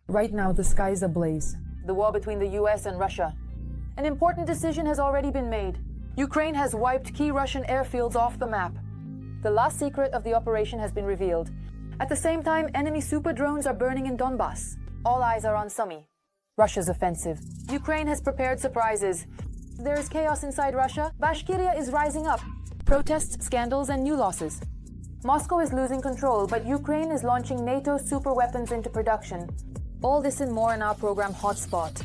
Right now, the sky is ablaze. The war between the US and Russia. An important decision has already been made. Ukraine has wiped key Russian airfields off the map. The last secret of the operation has been revealed. At the same time, enemy super drones are burning in Donbas. All eyes are on Sumy, Russia's offensive. Ukraine has prepared surprises. There is chaos inside Russia. Bashkortostan is rising up. Protests, scandals, and new losses. Moscow is losing control, but Ukraine is launching NATO superweapons into production. All this and more in our program Hotspot.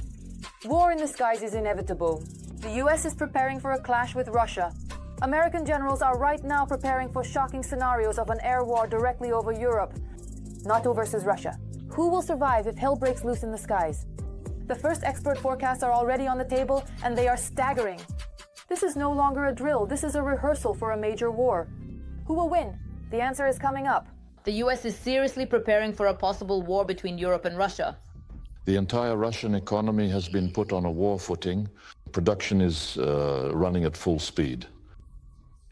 War in the skies is inevitable. The US is preparing for a clash with Russia. American generals are right now preparing for shocking scenarios of an air war directly over Europe. NATO versus Russia. Who will survive if hell breaks loose in the skies? The first expert forecasts are already on the table, and they are staggering. This is no longer a drill. This is a rehearsal for a major war. Who will win? The answer is coming up. The US is seriously preparing for a possible war between Europe and Russia. The entire Russian economy has been put on a war footing. Production is running at full speed.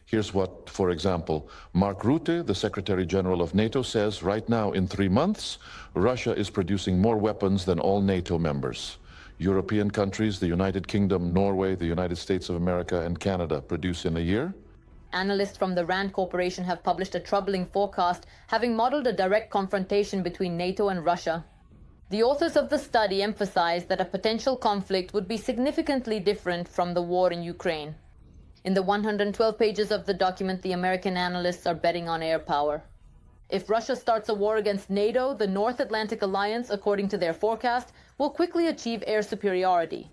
Here's what, for example, Mark Rutte, the Secretary General of NATO, says right now in 3 months, Russia is producing more weapons than all NATO members. European countries, the United Kingdom, Norway, the United States of America, and Canada produce in a year. Analysts from the RAND Corporation have published a troubling forecast, having modeled a direct confrontation between NATO and Russia. The authors of the study emphasized that a potential conflict would be significantly different from the war in Ukraine. In the 112 pages of the document, the American analysts are betting on air power. If Russia starts a war against NATO, the North Atlantic Alliance, according to their forecast, will quickly achieve air superiority.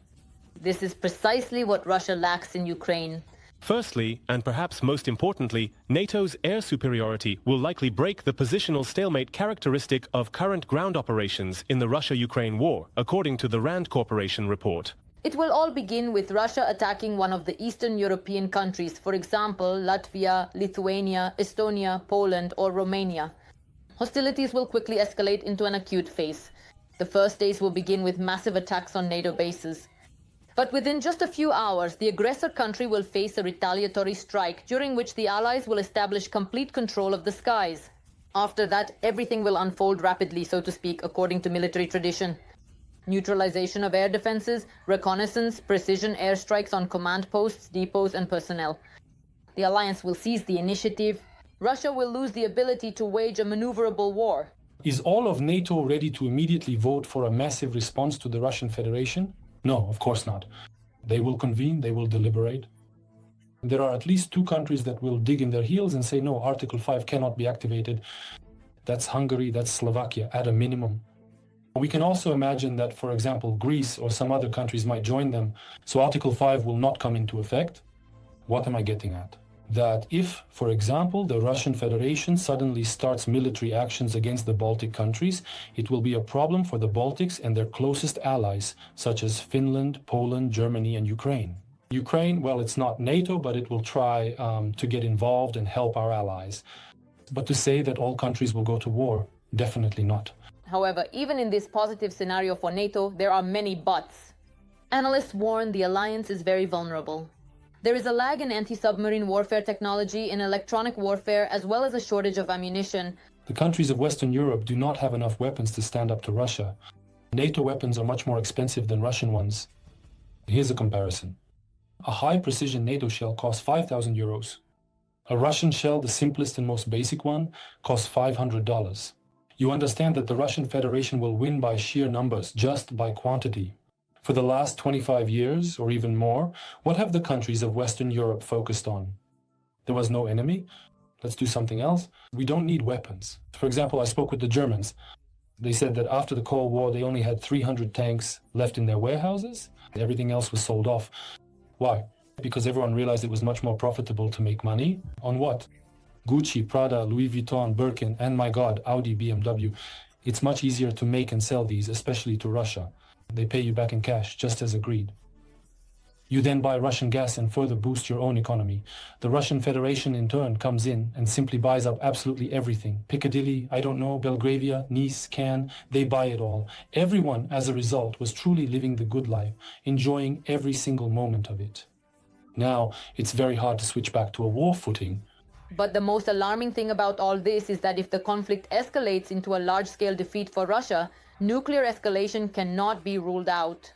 This is precisely what Russia lacks in Ukraine. Firstly, and perhaps most importantly, NATO's air superiority will likely break the positional stalemate characteristic of current ground operations in the Russia-Ukraine war, according to the RAND Corporation report. It will all begin with Russia attacking one of the Eastern European countries, for example, Latvia, Lithuania, Estonia, Poland, or Romania. Hostilities will quickly escalate into an acute phase. The first days will begin with massive attacks on NATO bases. But within just a few hours, the aggressor country will face a retaliatory strike, during which the Allies will establish complete control of the skies. After that, everything will unfold rapidly, so to speak, according to military tradition. Neutralization of air defenses, reconnaissance, precision airstrikes on command posts, depots, and personnel. The alliance will seize the initiative. Russia will lose the ability to wage a maneuverable war. Is all of NATO ready to immediately vote for a massive response to the Russian Federation? No, of course not. They will convene, they will deliberate. There are at least 2 countries that will dig in their heels and say, no, Article 5 cannot be activated. That's Hungary, that's Slovakia, at a minimum. We can also imagine that, for example, Greece or some other countries might join them, so Article 5 will not come into effect. What am I getting at? That if, for example, the Russian Federation suddenly starts military actions against the Baltic countries, it will be a problem for the Baltics and their closest allies, such as Finland, Poland, Germany, and Ukraine. Ukraine, well, it's not NATO, but it will try to get involved and help our allies. But to say that all countries will go to war, definitely not. However, even in this positive scenario for NATO, there are many buts. Analysts warn the alliance is very vulnerable. There is a lag in anti-submarine warfare technology, in electronic warfare, as well as a shortage of ammunition. The countries of Western Europe do not have enough weapons to stand up to Russia. NATO weapons are much more expensive than Russian ones. Here's a comparison. A high-precision NATO shell costs 5,000 euros. A Russian shell, the simplest and most basic one, costs $500. You understand that the Russian Federation will win by sheer numbers, just by quantity. For the last 25 years, or even more, what have the countries of Western Europe focused on? There was no enemy? Let's do something else. We don't need weapons. For example, I spoke with the Germans. They said that after the Cold War, they only had 300 tanks left in their warehouses. Everything else was sold off. Why? Because everyone realized it was much more profitable to make money. On what? Gucci, Prada, Louis Vuitton, Birkin, and my God, Audi, BMW. It's much easier to make and sell these, especially to Russia. They pay you back in cash, just as agreed. You then buy Russian gas and further boost your own economy. The Russian Federation, in turn, comes in and simply buys up absolutely everything. Piccadilly, I don't know, Belgravia, Nice, Cannes, they buy it all. Everyone, as a result, was truly living the good life, enjoying every single moment of it. Now, it's very hard to switch back to a war footing. But the most alarming thing about all this is that if the conflict escalates into a large-scale defeat for Russia, nuclear escalation cannot be ruled out.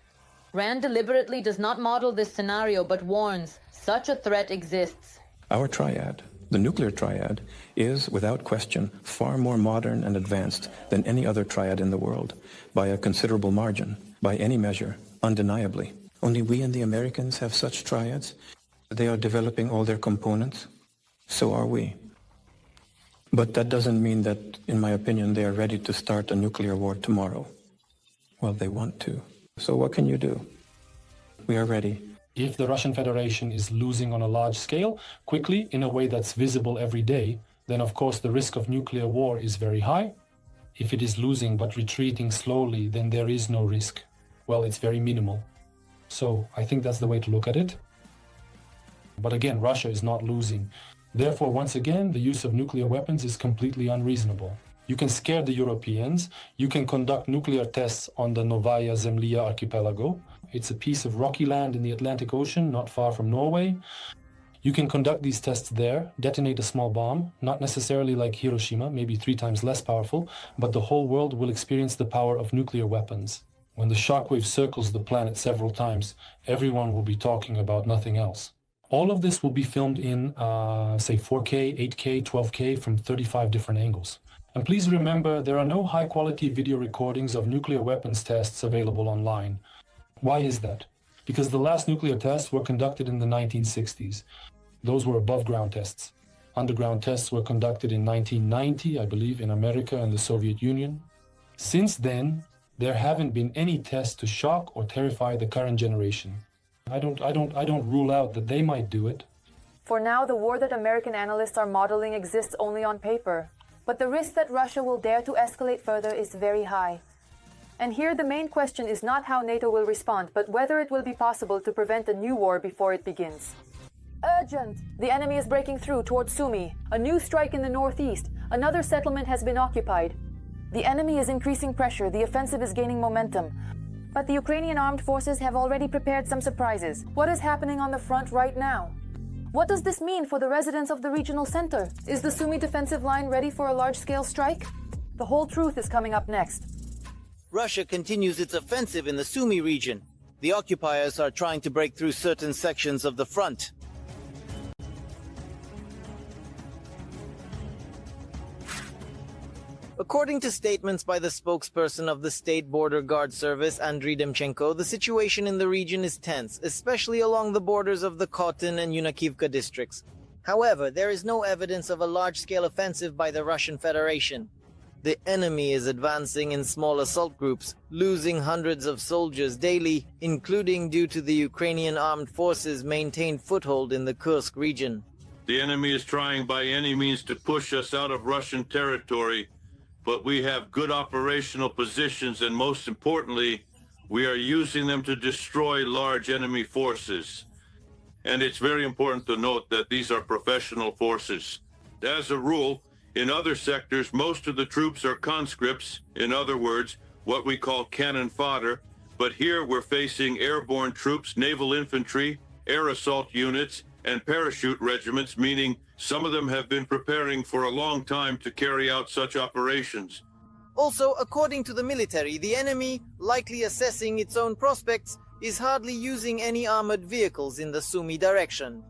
RAND deliberately does not model this scenario but warns such a threat exists. Our triad, the nuclear triad, is, without question, far more modern and advanced than any other triad in the world, by a considerable margin, by any measure, undeniably. Only we and the Americans have such triads. They are developing all their components. So are we. But that doesn't mean that, in my opinion, they are ready to start a nuclear war tomorrow. Well, they want to. So what can you do? We are ready. If the Russian Federation is losing on a large scale, quickly, in a way that's visible every day, then of course the risk of nuclear war is very high. If it is losing but retreating slowly, then there is no risk. Well, it's very minimal. So I think that's the way to look at it. But again, Russia is not losing. Therefore, once again, the use of nuclear weapons is completely unreasonable. You can scare the Europeans. You can conduct nuclear tests on the Novaya Zemlya archipelago. It's a piece of rocky land in the Atlantic Ocean, not far from Norway. You can conduct these tests there, detonate a small bomb, not necessarily like Hiroshima, maybe 3 times less powerful, but the whole world will experience the power of nuclear weapons. When the shockwave circles the planet several times, everyone will be talking about nothing else. All of this will be filmed in, say, 4K, 8K, 12K from 35 different angles. And please remember, there are no high-quality video recordings of nuclear weapons tests available online. Why is that? Because the last nuclear tests were conducted in the 1960s. Those were above-ground tests. Underground tests were conducted in 1990, I believe, in America and the Soviet Union. Since then, there haven't been any tests to shock or terrify the current generation. I don't rule out that they might do it. For now, the war that American analysts are modeling exists only on paper. But the risk that Russia will dare to escalate further is very high. And here the main question is not how NATO will respond, but whether it will be possible to prevent a new war before it begins. Urgent! The enemy is breaking through towards Sumy. A new strike in the northeast. Another settlement has been occupied. The enemy is increasing pressure. The offensive is gaining momentum. But the Ukrainian armed forces have already prepared some surprises. What is happening on the front right now? What does this mean for the residents of the regional center? Is the Sumy defensive line ready for a large-scale strike? The whole truth is coming up next. Russia continues its offensive in the Sumy region. The occupiers are trying to break through certain sections of the front. According to statements by the spokesperson of the State Border Guard Service, Andriy Demchenko, the situation in the region is tense, especially along the borders of the Khotin and Yunakivka districts. However, there is no evidence of a large-scale offensive by the Russian Federation. The enemy is advancing in small assault groups, losing hundreds of soldiers daily, including due to the Ukrainian armed forces' maintained foothold in the Kursk region. The enemy is trying by any means to push us out of Russian territory, but we have good operational positions, and most importantly, we are using them to destroy large enemy forces. And it's very important to note that these are professional forces. As a rule, in other sectors, most of the troops are conscripts, in other words, what we call cannon fodder, but here we're facing airborne troops, naval infantry, air assault units, and parachute regiments, meaning some of them have been preparing for a long time to carry out such operations. Also, according to the military, the enemy, likely assessing its own prospects, is hardly using any armored vehicles in the Sumy direction.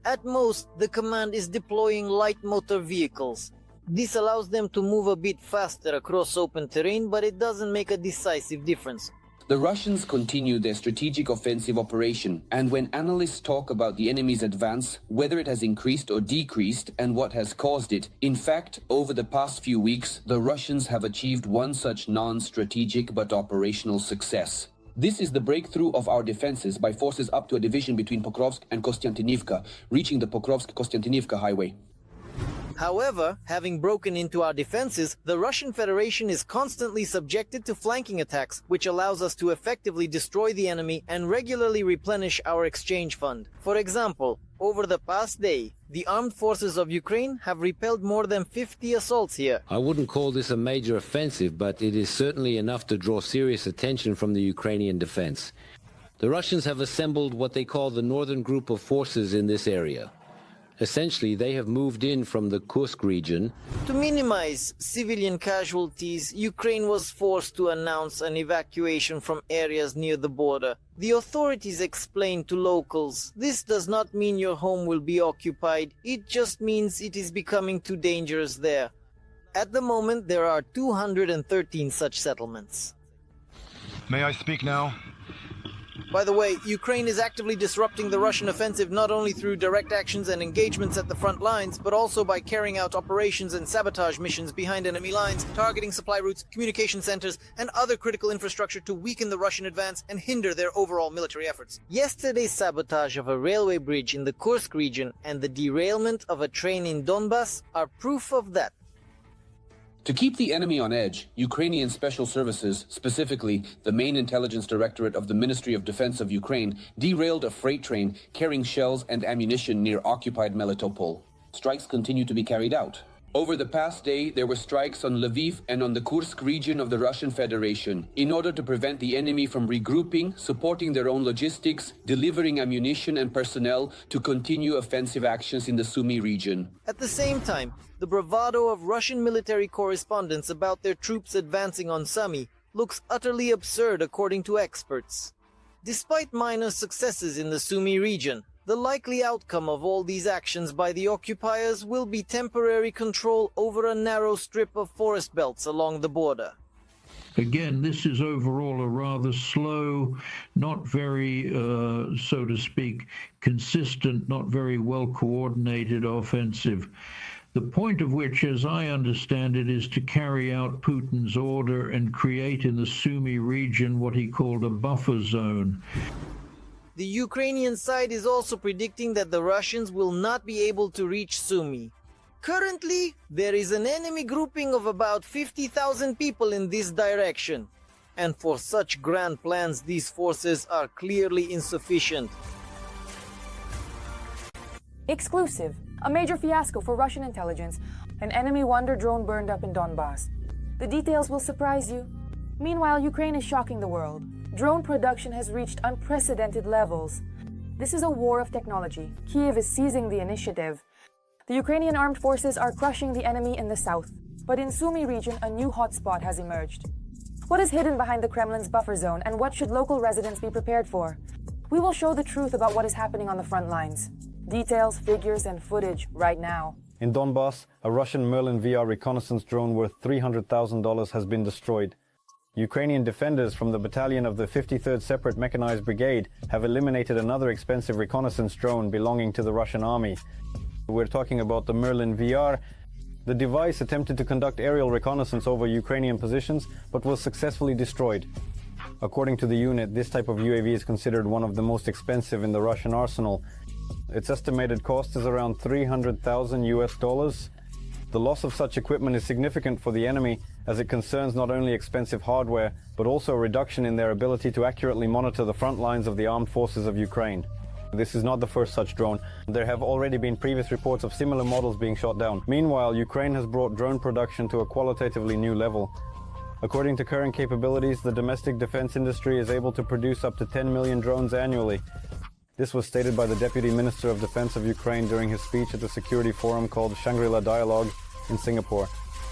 At most, the command is deploying light motor vehicles. This allows them to move a bit faster across open terrain, but it doesn't make a decisive difference. The Russians continue their strategic offensive operation, and when analysts talk about the enemy's advance, whether it has increased or decreased and what has caused it, in fact, over the past few weeks, the Russians have achieved one such non-strategic but operational success. This is the breakthrough of our defenses by forces up to a division between Pokrovsk and Kostiantynivka, reaching the Pokrovsk-Kostiantynivka highway. However, having broken into our defenses, the Russian Federation is constantly subjected to flanking attacks, which allows us to effectively destroy the enemy and regularly replenish our exchange fund. For example, over the past day, the armed forces of Ukraine have repelled more than 50 assaults here. I wouldn't call this a major offensive, but it is certainly enough to draw serious attention from the Ukrainian defense. The Russians have assembled what they call the Northern Group of Forces in this area. Essentially, they have moved in from the Kursk region. To minimize civilian casualties, Ukraine was forced to announce an evacuation from areas near the border. The authorities explained to locals, this does not mean your home will be occupied, it just means it is becoming too dangerous there. At the moment, there are 213 such settlements. May I speak now? By the way, Ukraine is actively disrupting the Russian offensive not only through direct actions and engagements at the front lines, but also by carrying out operations and sabotage missions behind enemy lines, targeting supply routes, communication centers, and other critical infrastructure to weaken the Russian advance and hinder their overall military efforts. Yesterday's sabotage of a railway bridge in the Kursk region and the derailment of a train in Donbas are proof of that. To keep the enemy on edge, Ukrainian special services, specifically the main intelligence directorate of the Ministry of Defense of Ukraine, derailed a freight train carrying shells and ammunition near occupied Melitopol. Strikes continue to be carried out. Over the past day, there were strikes on Lviv and on the Kursk region of the Russian Federation in order to prevent the enemy from regrouping, supporting their own logistics, delivering ammunition and personnel to continue offensive actions in the Sumy region. At the same time, the bravado of Russian military correspondents about their troops advancing on Sumy looks utterly absurd according to experts. Despite minor successes in the Sumy region, the likely outcome of all these actions by the occupiers will be temporary control over a narrow strip of forest belts along the border. Again, this is overall a rather slow, not very, so to speak, consistent, not very well coordinated offensive. The point of which, as I understand it, is to carry out Putin's order and create in the Sumy region what he called a buffer zone. The Ukrainian side is also predicting that the Russians will not be able to reach Sumy. Currently, there is an enemy grouping of about 50,000 people in this direction. And for such grand plans, these forces are clearly insufficient. Exclusive. A major fiasco for Russian intelligence. An enemy wonder drone burned up in Donbas. The details will surprise you. Meanwhile, Ukraine is shocking the world. Drone production has reached unprecedented levels. This is a war of technology. Kiev is seizing the initiative. The Ukrainian armed forces are crushing the enemy in the south. But in Sumy region, a new hotspot has emerged. What is hidden behind the Kremlin's buffer zone, and what should local residents be prepared for? We will show the truth about what is happening on the front lines. Details, figures, and footage right now. In Donbas, a Russian Merlin VR reconnaissance drone worth $300,000 has been destroyed. Ukrainian defenders from the battalion of the 53rd Separate Mechanized Brigade have eliminated another expensive reconnaissance drone belonging to the Russian army. We're talking about the Merlin VR. The device attempted to conduct aerial reconnaissance over Ukrainian positions, but was successfully destroyed. According to the unit, this type of UAV is considered one of the most expensive in the Russian arsenal. Its estimated cost is around $300,000. The loss of such equipment is significant for the enemy, as it concerns not only expensive hardware, but also a reduction in their ability to accurately monitor the front lines of the armed forces of Ukraine. This is not the first such drone. There have already been previous reports of similar models being shot down. Meanwhile, Ukraine has brought drone production to a qualitatively new level. According to current capabilities, the domestic defense industry is able to produce up to 10 million drones annually. This was stated by the Deputy Minister of Defense of Ukraine during his speech at the security forum called Shangri-La Dialogue in Singapore.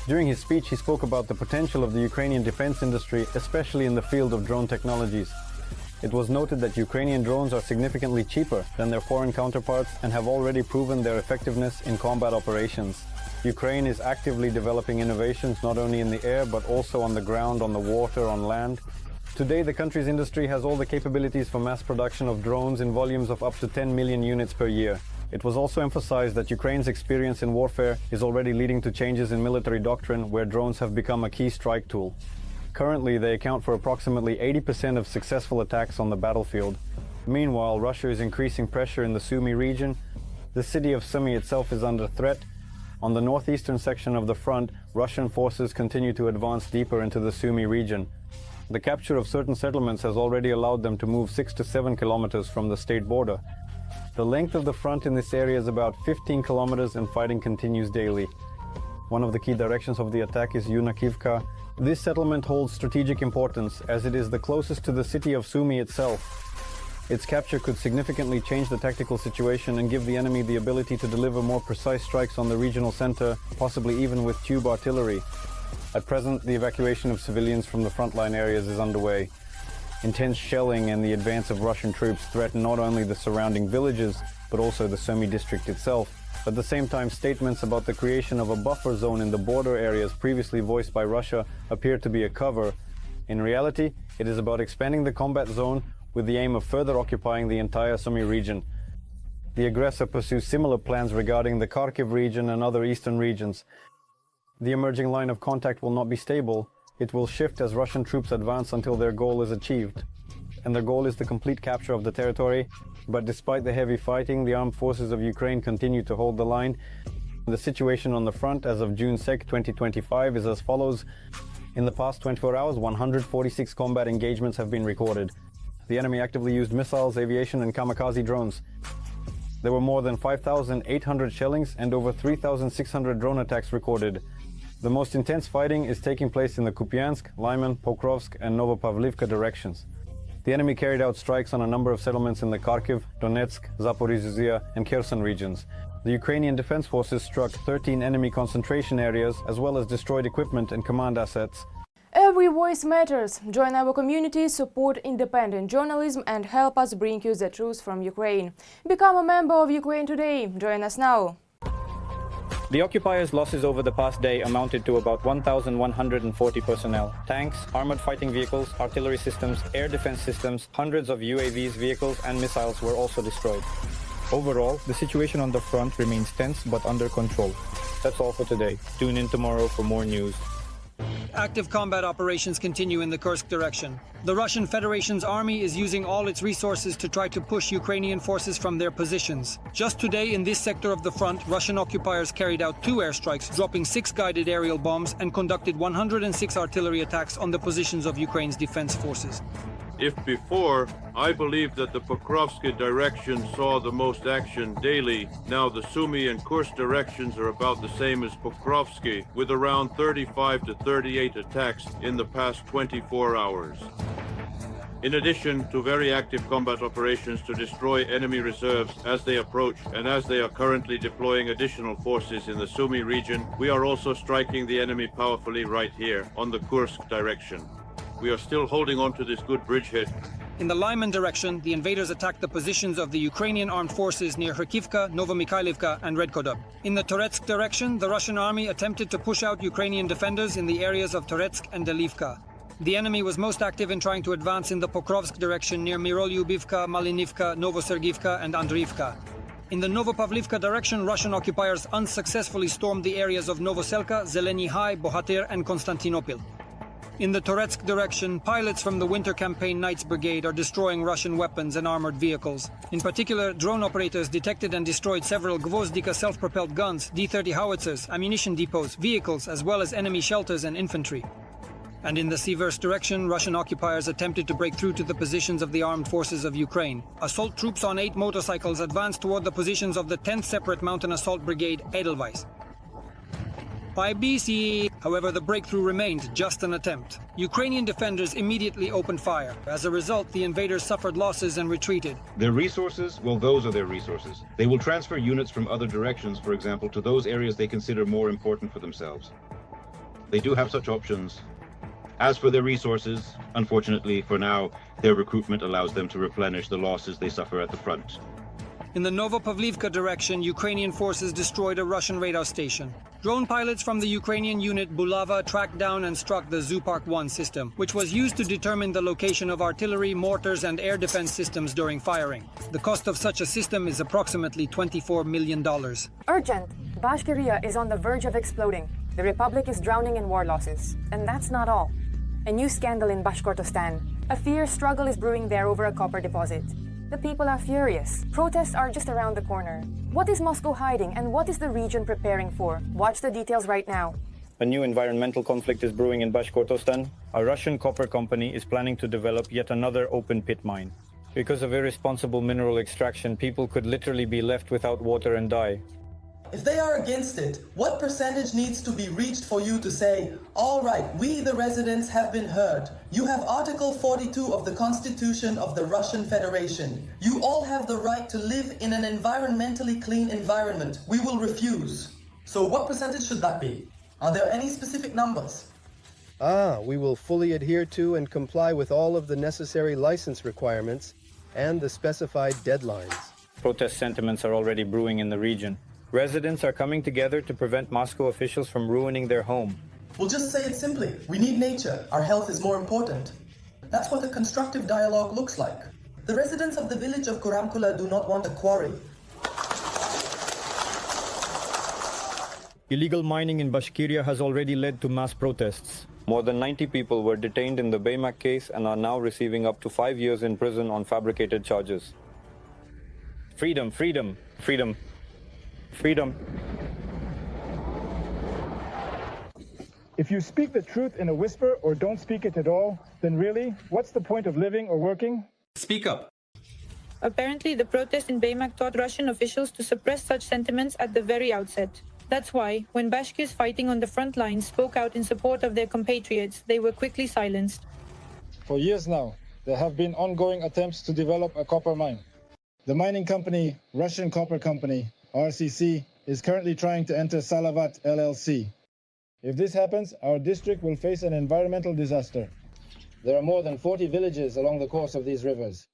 During his speech, he spoke about the potential of the Ukrainian defense industry, especially in the field of drone technologies. It was noted that Ukrainian drones are significantly cheaper than their foreign counterparts and have already proven their effectiveness in combat operations. Ukraine is actively developing innovations not only in the air but also on the ground, on the water, on land. Today, the country's industry has all the capabilities for mass production of drones in volumes of up to 10 million units per year. It was also emphasized that Ukraine's experience in warfare is already leading to changes in military doctrine, where drones have become a key strike tool. Currently, they account for approximately 80% of successful attacks on the battlefield. Meanwhile, Russia is increasing pressure in the Sumy region. The city of Sumy itself is under threat. On the northeastern section of the front, Russian forces continue to advance deeper into the Sumy region. The capture of certain settlements has already allowed them to move 6 to 7 kilometers from the state border. The length of the front in this area is about 15 kilometers and fighting continues daily. One of the key directions of the attack is Yunakivka. This settlement holds strategic importance as it is the closest to the city of Sumy itself. Its capture could significantly change the tactical situation and give the enemy the ability to deliver more precise strikes on the regional center, possibly even with tube artillery. At present, the evacuation of civilians from the frontline areas is underway. Intense shelling and the advance of Russian troops threaten not only the surrounding villages, but also the Sumy district itself. At the same time, statements about the creation of a buffer zone in the border areas previously voiced by Russia appear to be a cover. In reality, it is about expanding the combat zone with the aim of further occupying the entire Sumy region. The aggressor pursues similar plans regarding the Kharkiv region and other eastern regions. The emerging line of contact will not be stable. It will shift as Russian troops advance until their goal is achieved. And their goal is the complete capture of the territory. But despite the heavy fighting, the armed forces of Ukraine continue to hold the line. The situation on the front as of June 2, 2025 is as follows. In the past 24 hours, 146 combat engagements have been recorded. The enemy actively used missiles, aviation and kamikaze drones. There were more than 5,800 shellings and over 3,600 drone attacks recorded. The most intense fighting is taking place in the Kupiansk, Lyman, Pokrovsk and Novopavlivka directions. The enemy carried out strikes on a number of settlements in the Kharkiv, Donetsk, Zaporizhzhia and Kherson regions. The Ukrainian Defense Forces struck 13 enemy concentration areas as well as destroyed equipment and command assets. Every voice matters. Join our community, support independent journalism and help us bring you the truth from Ukraine. Become a member of Ukraine Today. Join us now. The occupiers' losses over the past day amounted to about 1,140 personnel. Tanks, armored fighting vehicles, artillery systems, air defense systems, hundreds of UAVs, vehicles and missiles were also destroyed. Overall, the situation on the front remains tense but under control. That's all for today. Tune in tomorrow for more news. Active combat operations continue in the Kursk direction. The Russian Federation's army is using all its resources to try to push Ukrainian forces from their positions. Just today in this sector of the front, Russian occupiers carried out 2 airstrikes, dropping 6 guided aerial bombs and conducted 106 artillery attacks on the positions of Ukraine's defense forces. If before, I believed that the Pokrovsky direction saw the most action daily, now the Sumy and Kursk directions are about the same as Pokrovsky, with around 35 to 38 attacks in the past 24 hours. In addition to very active combat operations to destroy enemy reserves as they approach and as they are currently deploying additional forces in the Sumy region, we are also striking the enemy powerfully right here on the Kursk direction. We are still holding on to this good bridgehead. In the Lyman direction, the invaders attacked the positions of the Ukrainian armed forces near Kharkivka, Novomykhailivka and Redkodub. In the Toretsk direction, the Russian army attempted to push out Ukrainian defenders in the areas of Toretsk and Delivka. The enemy was most active in trying to advance in the Pokrovsk direction near Mirolyubivka, Malinivka, Novosergivka and Andriivka. In the Novopavlivka direction, Russian occupiers unsuccessfully stormed the areas of Novoselka, Zeleny High, Bohatyr and Konstantinopil. In the Toretsk direction, pilots from the Winter Campaign Knights Brigade are destroying Russian weapons and armored vehicles. In particular, drone operators detected and destroyed several Gvozdika self-propelled guns, D-30 howitzers, ammunition depots, vehicles, as well as enemy shelters and infantry. And in the Siversk direction, Russian occupiers attempted to break through to the positions of the armed forces of Ukraine. Assault troops on 8 motorcycles advanced toward the positions of the 10th Separate Mountain Assault Brigade, Edelweiss. By BC, however, the breakthrough remained just an attempt. Ukrainian defenders immediately opened fire. As a result, the invaders suffered losses and retreated. Their resources? Well, those are their resources. They will transfer units from other directions, for example, to those areas they consider more important for themselves. They do have such options. As for their resources, unfortunately, for now, their recruitment allows them to replenish the losses they suffer at the front. In the Novopavlivka direction, Ukrainian forces destroyed a Russian radar station. Drone pilots from the Ukrainian unit Bulava tracked down and struck the Zupark-1 system, which was used to determine the location of artillery, mortars and air defense systems during firing. The cost of such a system is approximately $24 million. Urgent! Bashkortostan is on the verge of exploding. The Republic is drowning in war losses. And that's not all. A new scandal in Bashkortostan. A fierce struggle is brewing there over a copper deposit. The people are furious. Protests are just around the corner. What is Moscow hiding and what is the region preparing for? Watch the details right now. A new environmental conflict is brewing in Bashkortostan. A Russian copper company is planning to develop yet another open pit mine. Because of irresponsible mineral extraction, people could literally be left without water and die. If they are against it, what percentage needs to be reached for you to say, all right, we the residents have been heard. You have Article 42 of the Constitution of the Russian Federation. You all have the right to live in an environmentally clean environment. We will refuse. So what percentage should that be? Are there any specific numbers? We will fully adhere to and comply with all of the necessary license requirements and the specified deadlines. Protest sentiments are already brewing in the region. Residents are coming together to prevent Moscow officials from ruining their home. We'll just say it simply. We need nature. Our health is more important. That's what a constructive dialogue looks like. The residents of the village of Kuramkula do not want a quarry. Illegal mining in Bashkiria has already led to mass protests. More than 90 people were detained in the Baymak case and are now receiving up to 5 years in prison on fabricated charges. Freedom, freedom, freedom. Freedom. If you speak the truth in a whisper or don't speak it at all, then really, what's the point of living or working? Speak up. Apparently, the protest in Baymak taught Russian officials to suppress such sentiments at the very outset. That's why, when Bashkirs fighting on the front lines spoke out in support of their compatriots, they were quickly silenced. For years now, there have been ongoing attempts to develop a copper mine. The mining company, Russian Copper Company, RCC, is currently trying to enter Salavat LLC. If this happens, our district will face an environmental disaster. There are more than 40 villages along the course of these rivers.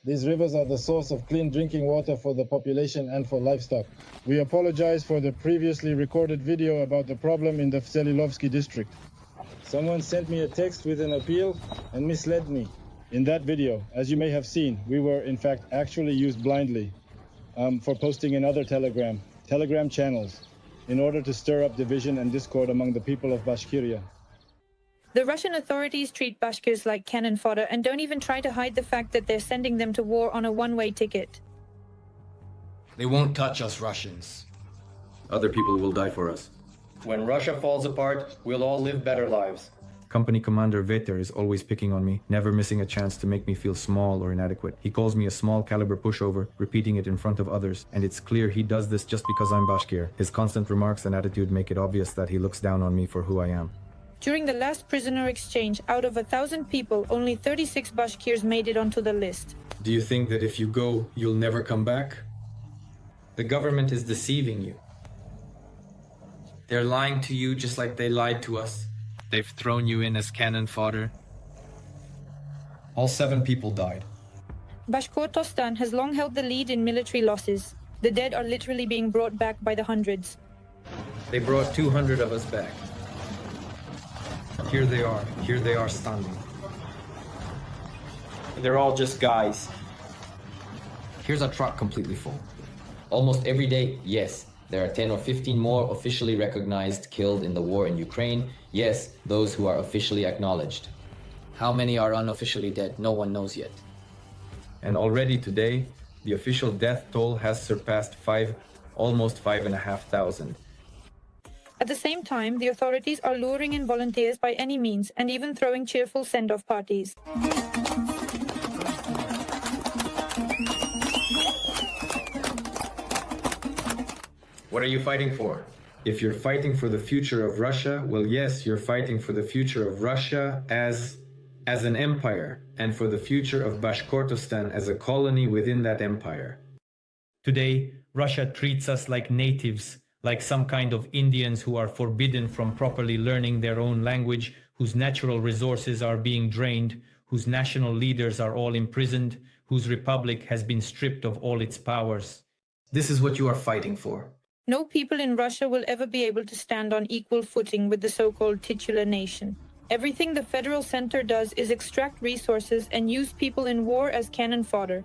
These rivers are the source of clean drinking water for the population and for livestock. We apologize for the previously recorded video about the problem in the Vselilovsky district. Someone sent me a text with an appeal and misled me. In that video, as you may have seen, we were in fact actually used blindly for posting in other Telegram channels in order to stir up division and discord among the people of Bashkiria. The Russian authorities treat Bashkirs like cannon fodder and don't even try to hide the fact that they're sending them to war on a one-way ticket. They won't touch us Russians. Other people will die for us. When Russia falls apart, we'll all live better lives. Company Commander Veter is always picking on me, never missing a chance to make me feel small or inadequate. He calls me a small caliber pushover, repeating it in front of others, and it's clear he does this just because I'm Bashkir. His constant remarks and attitude make it obvious that he looks down on me for who I am. During the last prisoner exchange, out of 1,000 people, only 36 Bashkirs made it onto the list. Do you think that if you go, you'll never come back? The government is deceiving you. They're lying to you just like they lied to us. They've thrown you in as cannon fodder. All 7 people died. Bashkortostan has long held the lead in military losses. The dead are literally being brought back by the hundreds. They brought 200 of us back. Here they are standing. They're all just guys. Here's a truck completely full. Almost every day, yes, there are 10 or 15 more officially recognized killed in the war in Ukraine. Yes, those who are officially acknowledged. How many are unofficially dead? No one knows yet. And already today, the official death toll has surpassed almost 5,500. At the same time, the authorities are luring in volunteers by any means and even throwing cheerful send-off parties. What are you fighting for? If you're fighting for the future of Russia, well, yes, you're fighting for the future of Russia as an empire, and for the future of Bashkortostan as a colony within that empire. Today, Russia treats us like natives, like some kind of Indians who are forbidden from properly learning their own language, whose natural resources are being drained, whose national leaders are all imprisoned, whose republic has been stripped of all its powers. This is what you are fighting for. No people in Russia will ever be able to stand on equal footing with the so-called titular nation. Everything the federal center does is extract resources and use people in war as cannon fodder.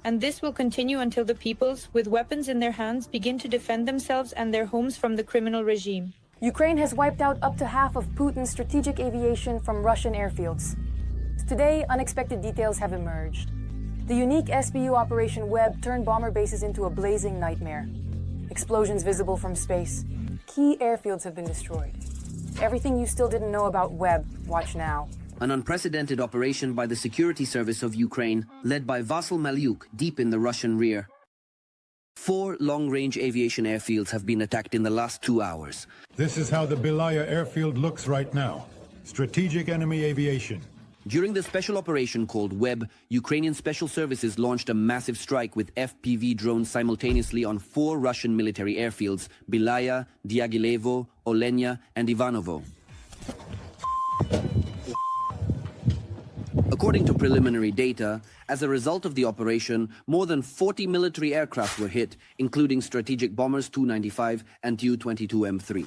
And this will continue until the peoples, with weapons in their hands, begin to defend themselves and their homes from the criminal regime. Ukraine has wiped out up to half of Putin's strategic aviation from Russian airfields. Today, unexpected details have emerged. The unique SBU Operation Web turned bomber bases into a blazing nightmare. Explosions visible from space. Key airfields have been destroyed. Everything you still didn't know about Web, watch now. An unprecedented operation by the security service of Ukraine, led by Vasyl Malyuk, deep in the Russian rear. 4 long-range aviation airfields have been attacked in the last 2 hours. This is how the Belaya airfield looks right now. Strategic enemy aviation. During the special operation called Web, Ukrainian special services launched a massive strike with FPV drones simultaneously on 4 Russian military airfields: Belaya, Diaghilevo, Olenia, and Ivanovo. According to preliminary data, as a result of the operation, more than 40 military aircraft were hit, including strategic bombers Tu-95 and Tu-22M3.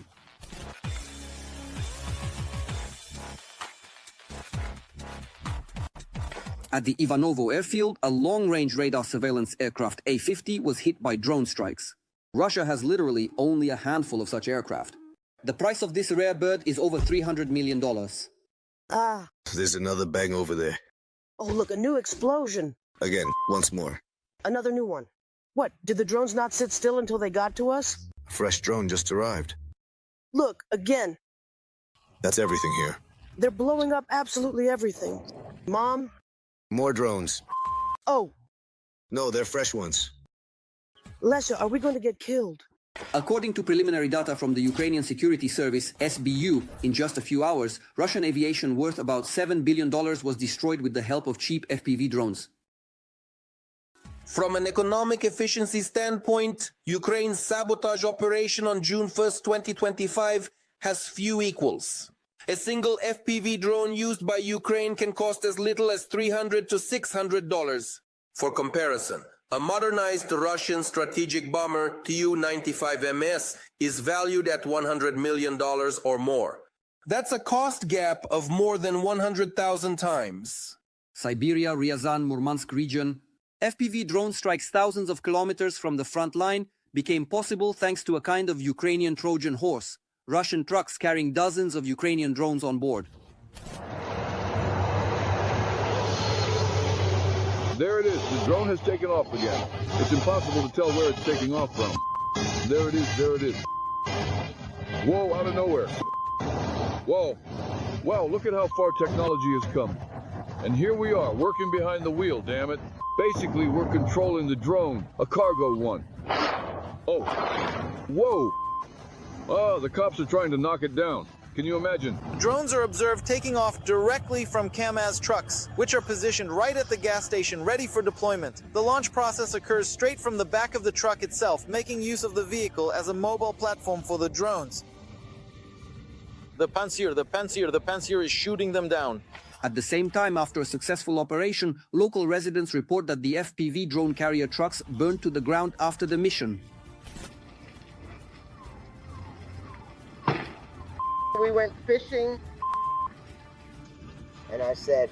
At the Ivanovo airfield, a long-range radar surveillance aircraft A-50 was hit by drone strikes. Russia has literally only a handful of such aircraft. The price of this rare bird is over $300 million. Ah. There's another bang over there. Oh, look, a new explosion. Again, once more. Another new one. What, did the drones not sit still until they got to us? A fresh drone just arrived. Look, again. That's everything here. They're blowing up absolutely everything. Mom? More drones. Oh. No, they're fresh ones. Lesha, are we going to get killed? According to preliminary data from the Ukrainian Security Service, SBU, in just a few hours, Russian aviation worth about $7 billion was destroyed with the help of cheap FPV drones. From an economic efficiency standpoint, Ukraine's sabotage operation on June 1st, 2025 has few equals. A single FPV drone used by Ukraine can cost as little as $300 to $600. For comparison, a modernized Russian strategic bomber Tu-95MS is valued at $100 million or more. That's a cost gap of more than 100,000 times. Siberia, Ryazan, Murmansk region. FPV drone strikes thousands of kilometers from the front line became possible thanks to a kind of Ukrainian Trojan horse, Russian trucks carrying dozens of Ukrainian drones on board. There it is. The drone has taken off again. It's impossible to tell where it's taking off from. There it is. There it is. Whoa, out of nowhere. Whoa. Wow, look at how far technology has come. And here we are, working behind the wheel, damn it. Basically, we're controlling the drone, a cargo one. Oh. Whoa. Oh, the cops are trying to knock it down. Can you imagine? Drones are observed taking off directly from KAMAZ trucks, which are positioned right at the gas station ready for deployment. The launch process occurs straight from the back of the truck itself, making use of the vehicle as a mobile platform for the drones. The Pantsir is shooting them down. At the same time, after a successful operation, local residents report that the FPV drone carrier trucks burned to the ground after the mission. We went fishing, and I said...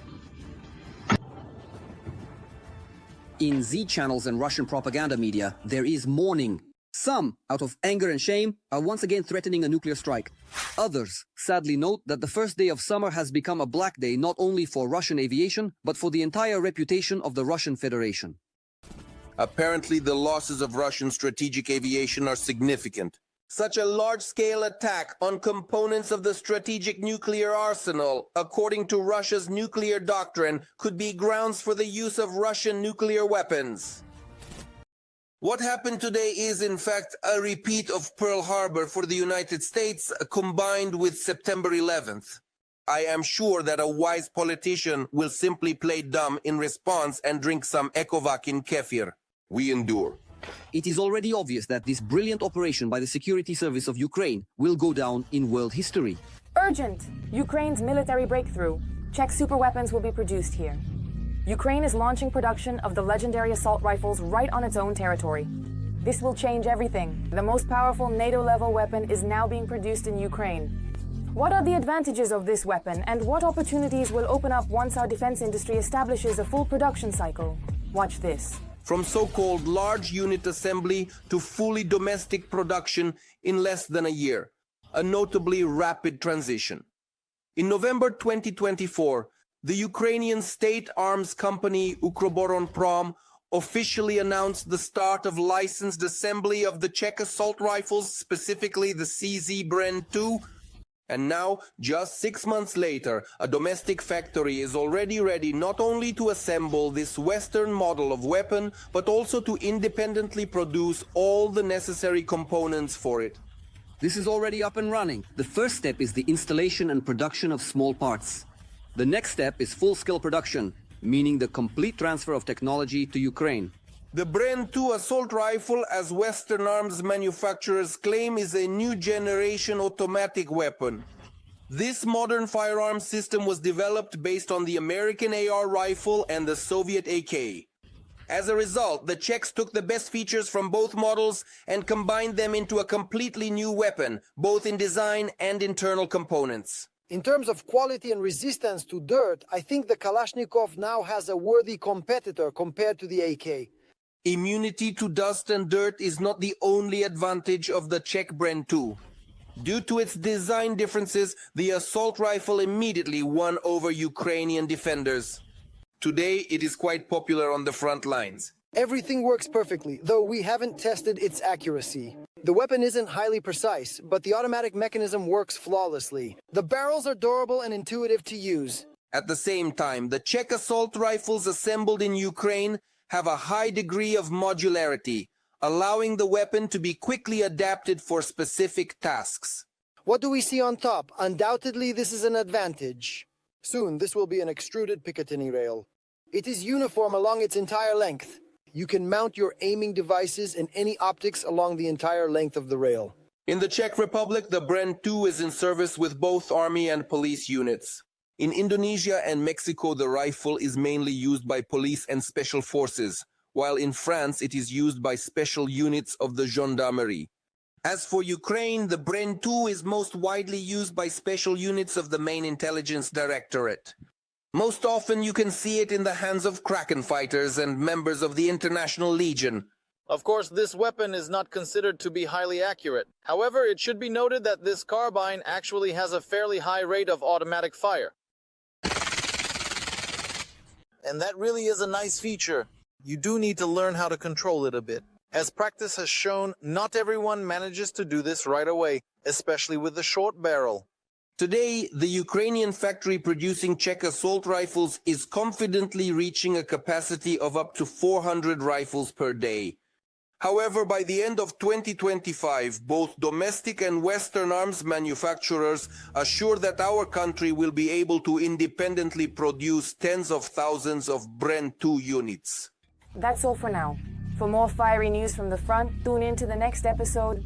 In Z channels and Russian propaganda media, there is mourning. Some, out of anger and shame, are once again threatening a nuclear strike. Others sadly note that the first day of summer has become a black day not only for Russian aviation, but for the entire reputation of the Russian Federation. Apparently, the losses of Russian strategic aviation are significant. Such a large-scale attack on components of the strategic nuclear arsenal, according to Russia's nuclear doctrine, could be grounds for the use of Russian nuclear weapons. What happened today is, in fact, a repeat of Pearl Harbor for the United States, combined with September 11th. I am sure that a wise politician will simply play dumb in response and drink some Ecovac in kefir. We endure. It is already obvious that this brilliant operation by the Security Service of Ukraine will go down in world history. Urgent! Ukraine's military breakthrough. Czech superweapons will be produced here. Ukraine is launching production of the legendary assault rifles right on its own territory. This will change everything. The most powerful NATO-level weapon is now being produced in Ukraine. What are the advantages of this weapon, and what opportunities will open up once our defense industry establishes a full production cycle? Watch this. From so-called large unit assembly to fully domestic production in less than a year. A notably rapid transition. In November 2024, the Ukrainian state arms company Ukroboronprom officially announced the start of licensed assembly of the Czech assault rifles, specifically the CZ Bren 2, And now, just 6 months later, a domestic factory is already ready not only to assemble this Western model of weapon, but also to independently produce all the necessary components for it. This is already up and running. The first step is the installation and production of small parts. The next step is full-scale production, meaning the complete transfer of technology to Ukraine. The Bren 2 assault rifle, as Western arms manufacturers claim, is a new generation automatic weapon. This modern firearm system was developed based on the American AR rifle and the Soviet AK. As a result, the Czechs took the best features from both models and combined them into a completely new weapon, both in design and internal components. In terms of quality and resistance to dirt, I think the Kalashnikov now has a worthy competitor compared to the AK. Immunity to dust and dirt is not the only advantage of the Czech Bren 2. Due to its design differences, the assault rifle immediately won over Ukrainian defenders. Today, it is quite popular on the front lines. Everything works perfectly, though we haven't tested its accuracy. The weapon isn't highly precise, but the automatic mechanism works flawlessly. The barrels are durable and intuitive to use. At the same time, the Czech assault rifles assembled in Ukraine have a high degree of modularity, allowing the weapon to be quickly adapted for specific tasks. What do we see on top? Undoubtedly, this is an advantage. Soon, this will be an extruded Picatinny rail. It is uniform along its entire length. You can mount your aiming devices and any optics along the entire length of the rail. In the Czech Republic, the Bren 2 is in service with both army and police units. In Indonesia and Mexico, the rifle is mainly used by police and special forces, while in France it is used by special units of the gendarmerie. As for Ukraine, the Bren 2 is most widely used by special units of the main intelligence directorate. Most often you can see it in the hands of Kraken fighters and members of the International Legion. Of course, this weapon is not considered to be highly accurate. However, it should be noted that this carbine actually has a fairly high rate of automatic fire. And that really is a nice feature. You do need to learn how to control it a bit. As practice has shown, not everyone manages to do this right away, especially with the short barrel. Today, the Ukrainian factory producing Czech assault rifles is confidently reaching a capacity of up to 400 rifles per day. However, by the end of 2025, both domestic and Western arms manufacturers assure that our country will be able to independently produce tens of thousands of Bren 2 units. That's all for now. For more fiery news from the front, tune in to the next episode